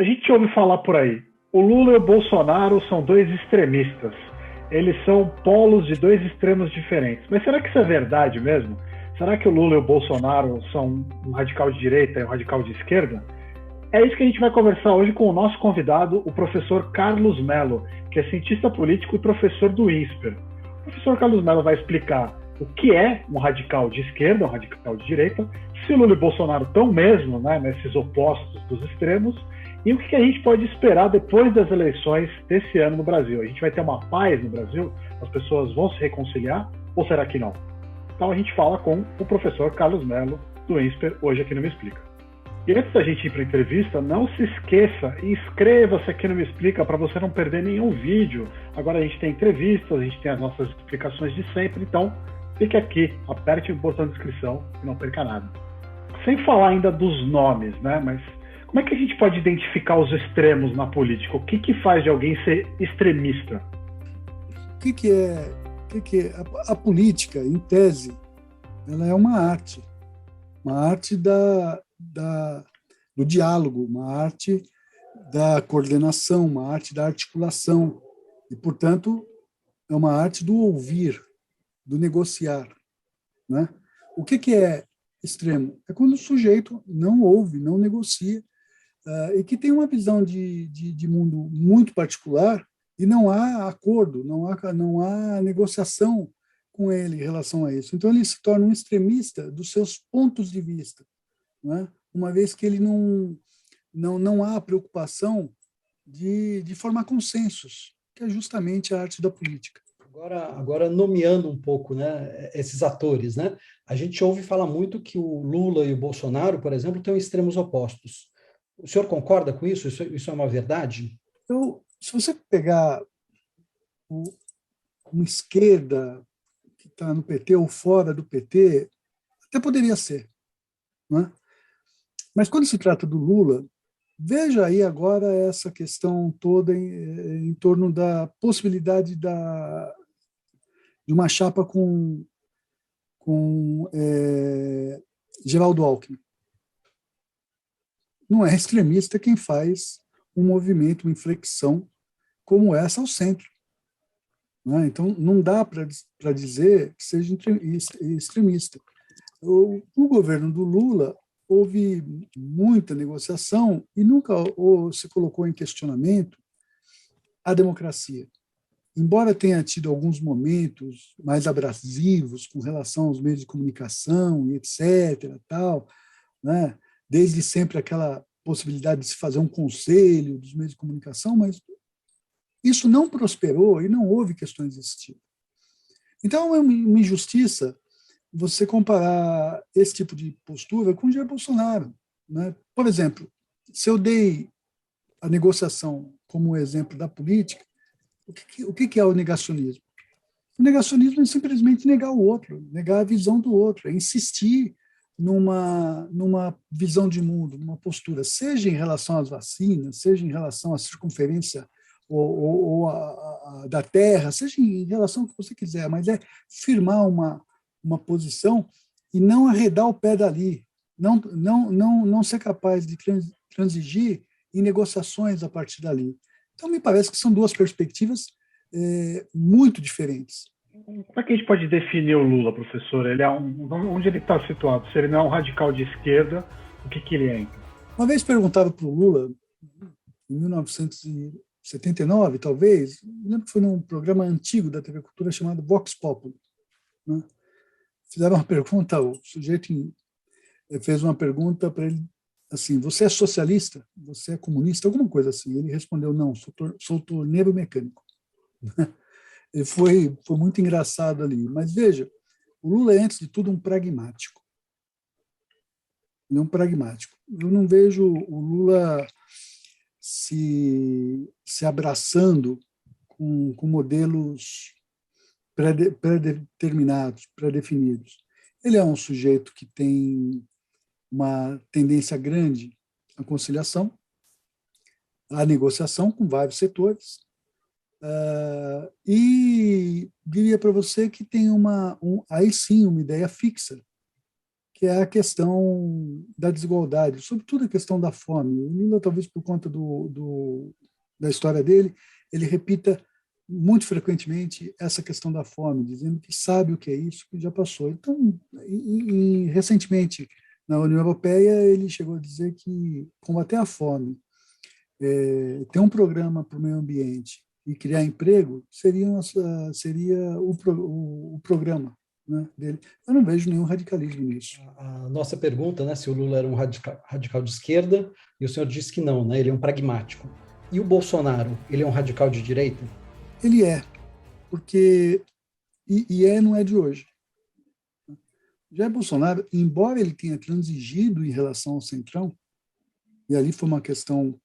A gente ouve falar por aí, o Lula e o Bolsonaro são dois extremistas. Eles são polos de dois extremos diferentes. Mas será que isso é verdade mesmo? Será que o Lula e o Bolsonaro são um radical de direita e um radical de esquerda? É isso que a gente vai conversar hoje com o nosso convidado, o professor Carlos Mello, que é cientista político e professor do INSPER. O professor Carlos Mello vai explicar o que é um radical de esquerda, um radical de direita, se o Lula e o Bolsonaro estão mesmo, né, nesses opostos dos extremos, e o que a gente pode esperar depois das eleições desse ano no Brasil. A gente vai ter uma paz no Brasil? As pessoas vão se reconciliar? Ou será que não? Então a gente fala com o professor Carlos Mello, do INSPER, hoje aqui no Me Explica. E antes da gente ir para a entrevista, não se esqueça e inscreva-se aqui no Me Explica para você não perder nenhum vídeo. Agora a gente tem entrevistas, a gente tem as nossas explicações de sempre, então fique aqui, aperte o botão de inscrição e não perca nada. Sem falar ainda dos nomes, né? Mas como é que a gente pode identificar os extremos na política? O que faz de alguém ser extremista? A política, em tese, ela é uma arte do diálogo, uma arte da coordenação, uma arte da articulação e, portanto, é uma arte do ouvir, do negociar, né? O que é extremo? É quando o sujeito não ouve, não negocia, e que tem uma visão de mundo muito particular e não há acordo, não há negociação com ele em relação a isso. Então, ele se torna um extremista dos seus pontos de vista, né? Uma vez que ele não há preocupação de formar consensos, que é justamente a arte da política. Agora nomeando um pouco, né, esses atores, né? A gente ouve falar muito que o Lula e o Bolsonaro, por exemplo, têm extremos opostos. O senhor concorda com isso? Isso é uma verdade? Então, se você pegar uma esquerda que está no PT ou fora do PT, até poderia ser, né? Mas quando se trata do Lula, veja aí agora essa questão toda em torno da possibilidade de uma chapa com Geraldo Alckmin. Não é extremista quem faz um movimento, uma inflexão como essa ao centro, né? Então, não dá para dizer que seja extremista. O governo do Lula houve muita negociação e nunca se colocou em questionamento a democracia. Embora tenha tido alguns momentos mais abrasivos com relação aos meios de comunicação e etc., tal, né? Desde sempre aquela possibilidade de se fazer um conselho dos meios de comunicação, mas isso não prosperou e não houve questões desse tipo. Então, é uma injustiça você comparar esse tipo de postura com o Jair Bolsonaro, né? Por exemplo, se eu dei a negociação como exemplo da política, o que é o negacionismo? O negacionismo é simplesmente negar o outro, negar a visão do outro, é insistir numa visão de mundo, numa postura, seja em relação às vacinas, seja em relação à circunferência da Terra, seja em relação ao que você quiser, mas é firmar uma posição e não arredar o pé dali, não ser capaz de transigir em negociações a partir dali. Então, me parece que são duas perspectivas muito diferentes. Como é que a gente pode definir o Lula, professor? Ele onde ele está situado? Se ele não é um radical de esquerda, o que ele é? Uma vez perguntaram para o Lula, em 1979, talvez, lembro que foi num programa antigo da TV Cultura chamado Vox Populi, né? Fizeram uma pergunta, o sujeito fez uma pergunta para ele, assim, você é socialista? Você é comunista? Alguma coisa assim. Ele respondeu, não, sou torneiro mecânico. E foi muito engraçado ali. Mas veja, o Lula é, antes de tudo, um pragmático. Ele é um pragmático. Eu não vejo o Lula se abraçando com modelos pré-determinados, pré-definidos. Ele é um sujeito que tem uma tendência grande à conciliação, à negociação com vários setores, e diria para você que tem aí sim uma ideia fixa, que é a questão da desigualdade, sobretudo a questão da fome. O Lula, talvez por conta da história dele, ele repita muito frequentemente essa questão da fome, dizendo que sabe o que é isso, que já passou. Então, recentemente, na União Europeia, ele chegou a dizer que combater a fome, ter um programa para o meio ambiente e criar emprego seria o programa, né, dele. Eu não vejo nenhum radicalismo nisso. A nossa pergunta, né, se o Lula era um radical de esquerda, e o senhor disse que não, né, ele é um pragmático. E o Bolsonaro, ele é um radical de direita? Ele é, porque não é de hoje. Jair Bolsonaro, embora ele tenha transigido em relação ao Centrão, e ali foi uma questão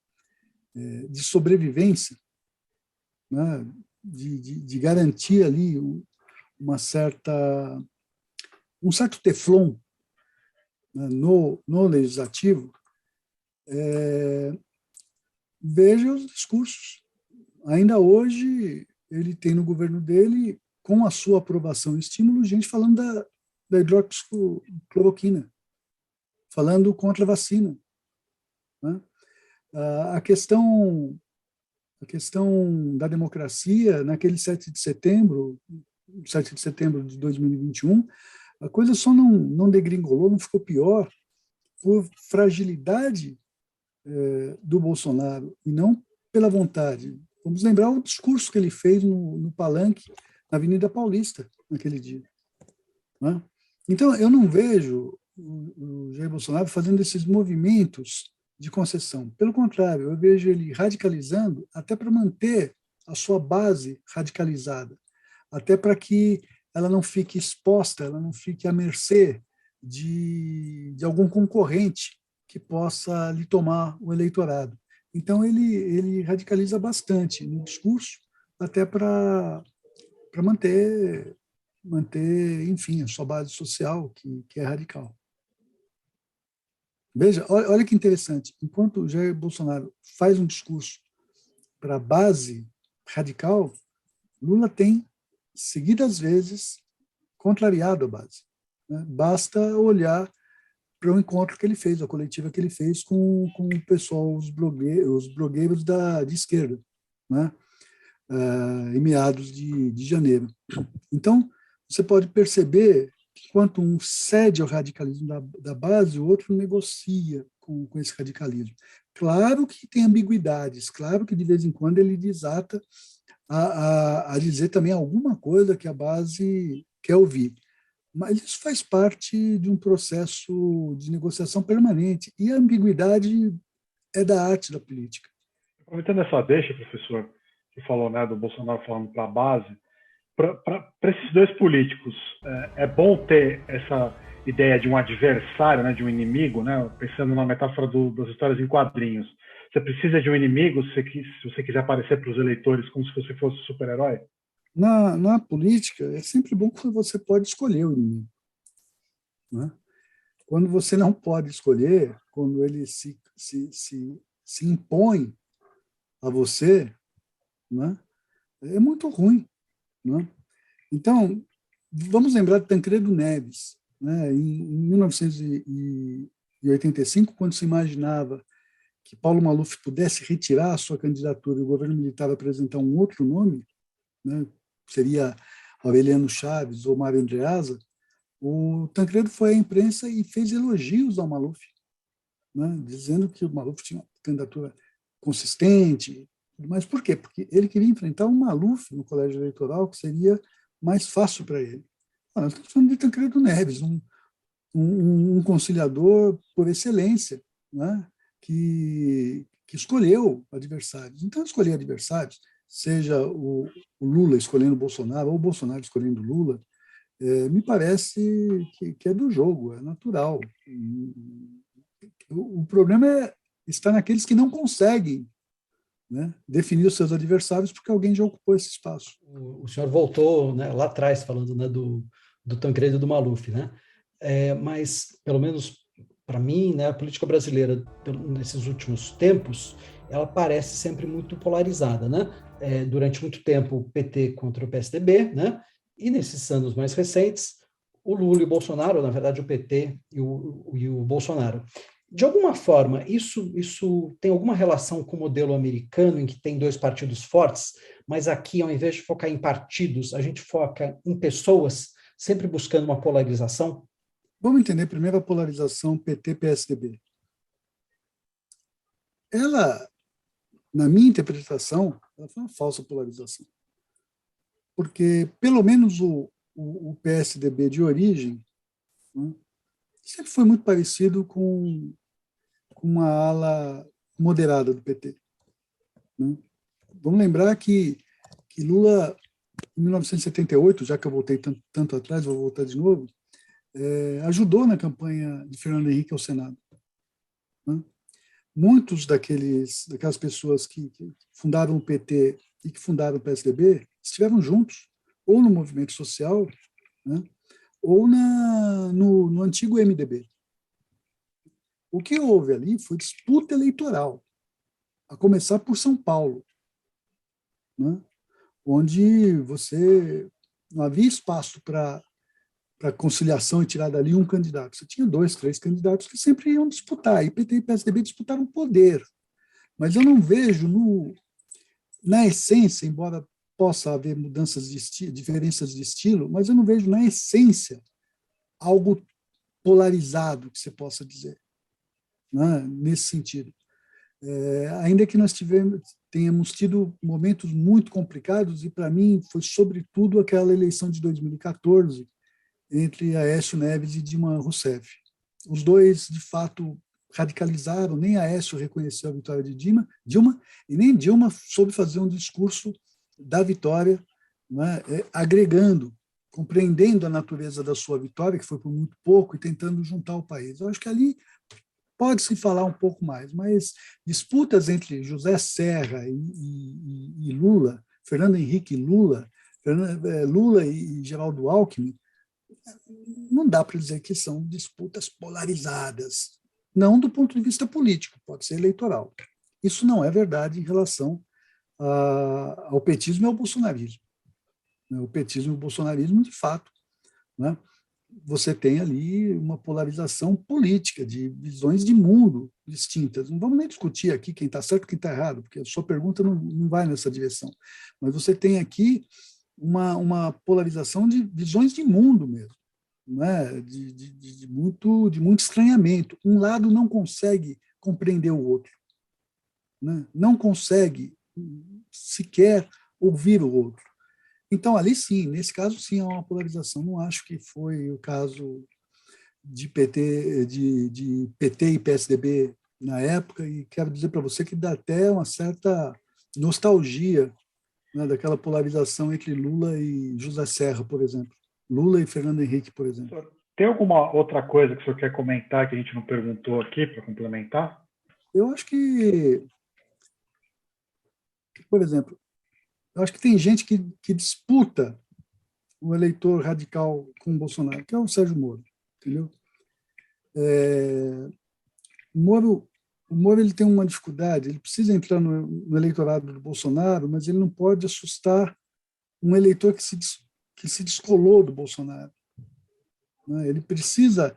de sobrevivência, né, de garantir ali um certo teflon, né, no legislativo, veja os discursos. Ainda hoje, ele tem no governo dele, com a sua aprovação e estímulo, gente falando da hidroxicloroquina, falando contra a vacina, né? A questão da democracia, naquele 7 de setembro de 2021, a coisa só não degringolou, não ficou pior, por fragilidade do Bolsonaro, e não pela vontade. Vamos lembrar o discurso que ele fez no Palanque, na Avenida Paulista, naquele dia, né? Então, eu não vejo o Jair Bolsonaro fazendo esses movimentos de concessão. Pelo contrário, eu vejo ele radicalizando até para manter a sua base radicalizada, até para que ela não fique exposta, ela não fique à mercê de algum concorrente que possa lhe tomar o eleitorado. Então, ele radicaliza bastante no discurso, até para manter, enfim, a sua base social, que é radical. Veja, olha que interessante. Enquanto o Jair Bolsonaro faz um discurso para a base radical, Lula tem, seguidas vezes, contrariado a base, né? Basta olhar para o encontro que ele fez, a coletiva que ele fez com o pessoal, os blogueiros de esquerda, né? Em meados de janeiro. Então, você pode perceber que, enquanto um cede ao radicalismo da base, o outro negocia com esse radicalismo. Claro que tem ambiguidades, claro que de vez em quando ele desata a dizer também alguma coisa que a base quer ouvir. Mas isso faz parte de um processo de negociação permanente, e a ambiguidade é da arte da política. Aproveitando essa deixa, professor, que falou, né, do Bolsonaro falando para a base, para esses dois políticos, é bom ter essa ideia de um adversário, né, de um inimigo, né, pensando na metáfora das histórias em quadrinhos. Você precisa de um inimigo se você quiser aparecer para os eleitores como se você fosse um super-herói? Na política, é sempre bom quando você pode escolher o inimigo, né? Quando você não pode escolher, quando ele se impõe a você, né, é muito ruim, né? Então, vamos lembrar de Tancredo Neves, né? Em 1985, quando se imaginava que Paulo Maluf pudesse retirar a sua candidatura e o governo militar apresentar um outro nome, né, seria Aureliano Chaves ou Mário Andreasa, o Tancredo foi à imprensa e fez elogios ao Maluf, né, dizendo que o Maluf tinha uma candidatura consistente. Mas por quê? Porque ele queria enfrentar o Maluf no colégio eleitoral, que seria mais fácil para ele. Nós estamos falando de Tancredo Neves, um conciliador por excelência, né, que escolheu adversários. Então, escolher adversários, seja o Lula escolhendo o Bolsonaro ou o Bolsonaro escolhendo o Lula, me parece que é do jogo, é natural. O problema está naqueles que não conseguem, né, definir os seus adversários porque alguém já ocupou esse espaço. O senhor voltou, né, lá atrás, falando, né, do Tancredo e do Maluf, né? Mas, pelo menos para mim, né, a política brasileira, nesses últimos tempos, ela parece sempre muito polarizada, né? Durante muito tempo, o PT contra o PSDB, né? E nesses anos mais recentes, o Lula e o Bolsonaro, ou, na verdade, o PT e o Bolsonaro. De alguma forma, isso tem alguma relação com o modelo americano, em que tem dois partidos fortes, mas aqui, ao invés de focar em partidos, a gente foca em pessoas, sempre buscando uma polarização? Vamos entender primeiro a polarização PT-PSDB. Ela, na minha interpretação, ela foi uma falsa polarização. Porque, pelo menos, o PSDB de origem, né, sempre foi muito parecido com uma ala moderada do PT. Né? Vamos lembrar que Lula, em 1978, já que eu voltei tanto atrás, vou voltar de novo, ajudou na campanha de Fernando Henrique ao Senado. Né? Muitos daquelas pessoas que fundaram o PT e que fundaram o PSDB estiveram juntos, ou no movimento social, né, ou no antigo MDB. O que houve ali foi disputa eleitoral, a começar por São Paulo, né, onde você não havia espaço para conciliação e tirar dali um candidato. Você tinha 2, 3 candidatos que sempre iam disputar, e PT e PSDB disputaram poder. Mas eu não vejo, na essência, embora possa haver mudanças de estilo, diferenças de estilo, mas eu não vejo, na essência, algo polarizado, que você possa dizer, né, nesse sentido. Ainda que nós tenhamos tido momentos muito complicados, e para mim foi sobretudo aquela eleição de 2014 entre Aécio Neves e Dilma Rousseff. Os dois, de fato, radicalizaram, nem Aécio reconheceu a vitória de Dilma, e nem Dilma soube fazer um discurso da vitória, né, agregando, compreendendo a natureza da sua vitória, que foi por muito pouco, e tentando juntar o país. Eu acho que ali pode-se falar um pouco mais, mas disputas entre José Serra e Lula, Fernando Henrique e Lula, Lula e Geraldo Alckmin, não dá para dizer que são disputas polarizadas, não do ponto de vista político, pode ser eleitoral. Isso não é verdade em relação ao petismo e ao bolsonarismo. O petismo e o bolsonarismo, de fato, né, você tem ali uma polarização política, de visões de mundo distintas. Não vamos nem discutir aqui quem está certo e quem está errado, porque a sua pergunta não vai nessa direção. Mas você tem aqui uma polarização de visões de mundo mesmo, né? de muito estranhamento. Um lado não consegue compreender o outro, né? Não consegue sequer ouvir o outro. Então, ali sim, nesse caso sim, há uma polarização. Não acho que foi o caso de PT e PSDB na época, e quero dizer para você que dá até uma certa nostalgia, né, daquela polarização entre Lula e José Serra, por exemplo. Lula e Fernando Henrique, por exemplo. Tem alguma outra coisa que o senhor quer comentar que a gente não perguntou aqui, para complementar? Eu acho que, por exemplo, eu acho que tem gente que disputa o eleitor radical com o Bolsonaro, que é o Sérgio Moro, entendeu? O Moro ele tem uma dificuldade, ele precisa entrar no eleitorado do Bolsonaro, mas ele não pode assustar um eleitor que se descolou do Bolsonaro, né? Ele precisa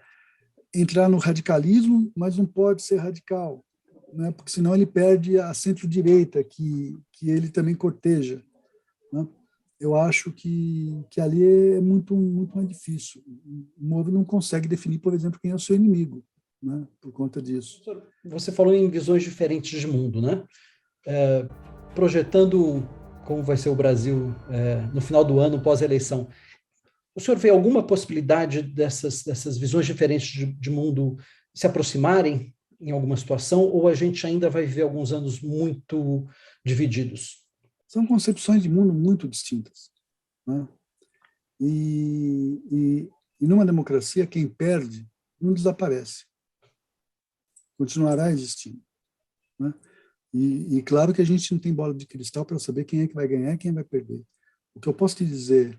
entrar no radicalismo, mas não pode ser radical, né? Porque senão ele perde a centro-direita, que ele também corteja, né? Eu acho que ali é muito, muito mais difícil. O Moro não consegue definir, por exemplo, quem é o seu inimigo, né, por conta disso. Você falou em visões diferentes de mundo, né? Projetando como vai ser o Brasil no final do ano, pós-eleição, o senhor vê alguma possibilidade dessas visões diferentes de mundo se aproximarem em alguma situação, ou a gente ainda vai viver alguns anos muito divididos? São concepções de mundo muito distintas, né? E numa democracia, quem perde não desaparece, continuará existindo, né? E claro que a gente não tem bola de cristal para saber quem é que vai ganhar e quem vai perder. O que eu posso te dizer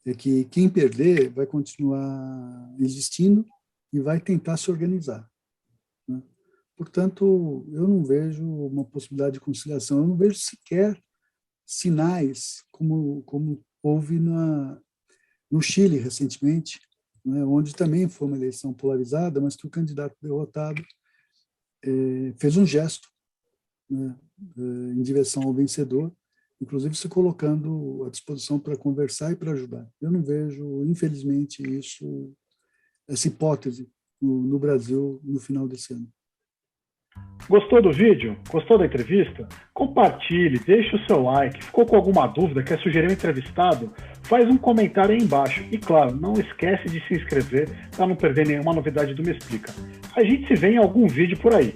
é que quem perder vai continuar existindo e vai tentar se organizar, né? Portanto, eu não vejo uma possibilidade de conciliação, eu não vejo sequer sinais como houve no Chile recentemente, né, onde também foi uma eleição polarizada, mas que o candidato derrotado fez um gesto, né, em direção ao vencedor, inclusive se colocando à disposição para conversar e para ajudar. Eu não vejo, infelizmente, essa hipótese no Brasil no final desse ano. Gostou do vídeo? Gostou da entrevista? Compartilhe, deixe o seu like. Ficou com alguma dúvida, quer sugerir um entrevistado? Faz um comentário aí embaixo. E claro, não esquece de se inscrever para não perder nenhuma novidade do Me Explica. A gente se vê em algum vídeo por aí.